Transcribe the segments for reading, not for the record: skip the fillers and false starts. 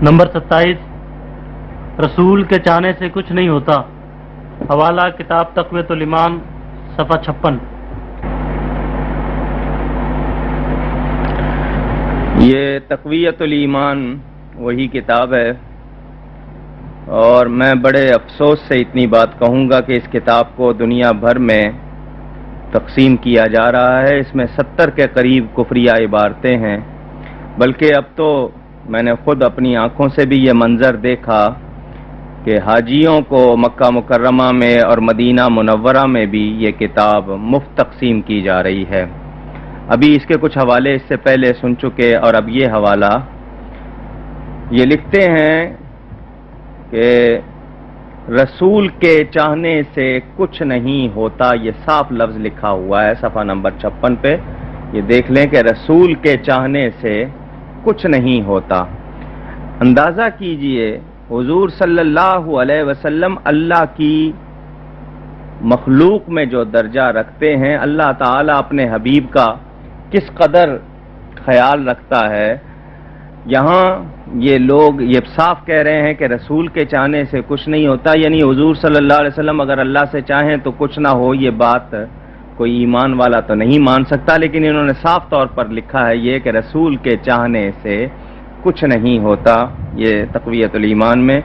Number 27 رسول کے چاہنے سے کچھ نہیں ہوتا۔ حوالہ کتاب تقویۃ الایمان صفحہ 56۔ یہ تقویۃ الایمان وہی کتاب ہے، اور میں بڑے افسوس سے اتنی بات کہوں گا کہ اس کتاب کو دنیا بھر میں تقسیم کیا جا رہا ہے۔ اس میں 70 کے قریب کفریہ عبارتیں ہیں، بلکہ اب تو میں نے خود اپنی آنکھوں سے بھی یہ منظر دیکھا کہ حاجیوں کو مکہ مکرمہ میں اور مدینہ منورہ میں بھی یہ کتاب مفت تقسیم کی جا رہی ہے۔ ابھی اس کے کچھ حوالے اس سے پہلے سن چکے، اور اب یہ حوالہ یہ لکھتے ہیں کہ رسول کے چاہنے سے کچھ نہیں ہوتا۔ یہ صاف لفظ لکھا ہوا ہے صفحہ نمبر 56 پہ، یہ دیکھ لیں کہ رسول کے چاہنے سے کچھ نہیں ہوتا۔ اندازہ کیجئے حضور صلی اللہ علیہ وسلم اللہ کی مخلوق میں جو درجہ رکھتے ہیں، اللہ تعالیٰ اپنے حبیب کا کس قدر خیال رکھتا ہے۔ یہاں یہ لوگ یہ صاف کہہ رہے ہیں کہ رسول کے چاہنے سے کچھ نہیں ہوتا، یعنی حضور صلی اللہ علیہ وسلم اگر اللہ سے چاہیں تو کچھ نہ ہو، یہ بات کوئی ایمان والا تو نہیں مان سکتا، لیکن انہوں نے صاف طور پر لکھا ہے یہ کہ رسول کے چاہنے سے کچھ نہیں ہوتا، یہ تقویۃ الایمان میں۔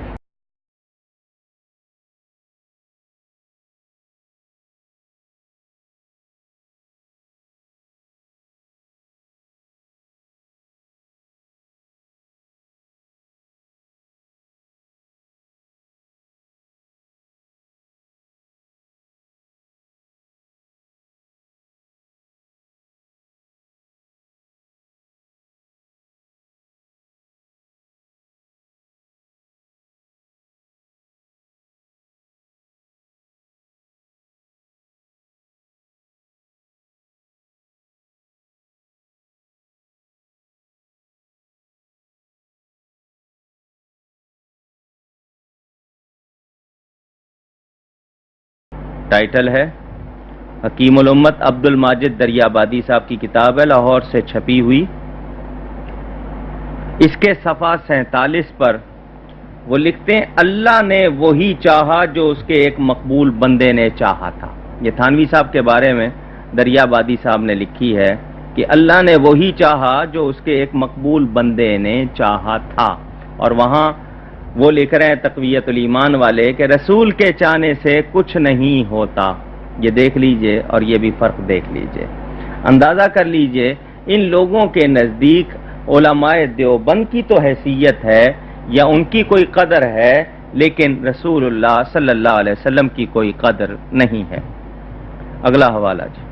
ٹائٹل ہے حکیم الامت عبد الماجد دریابادی صاحب کی کتاب ہے، لاہور سے چھپی ہوئی۔ اس کے صفحہ 47 پر وہ لکھتے ہیں اللہ نے وہی چاہا جو اس کے ایک مقبول بندے نے چاہا تھا۔ یہ تھانوی صاحب کے بارے میں دریابادی صاحب نے لکھی ہے کہ اللہ نے وہی چاہا جو اس کے ایک مقبول بندے نے چاہا تھا، اور وہاں وہ لکھ رہے ہیں تقویۃ الایمان والے کہ رسول کے چاہنے سے کچھ نہیں ہوتا۔ یہ دیکھ لیجئے اور یہ بھی فرق دیکھ لیجئے، اندازہ کر لیجئے ان لوگوں کے نزدیک علماء دیوبند کی تو حیثیت ہے یا ان کی کوئی قدر ہے، لیکن رسول اللہ صلی اللہ علیہ وسلم کی کوئی قدر نہیں ہے۔ اگلا حوالہ جی۔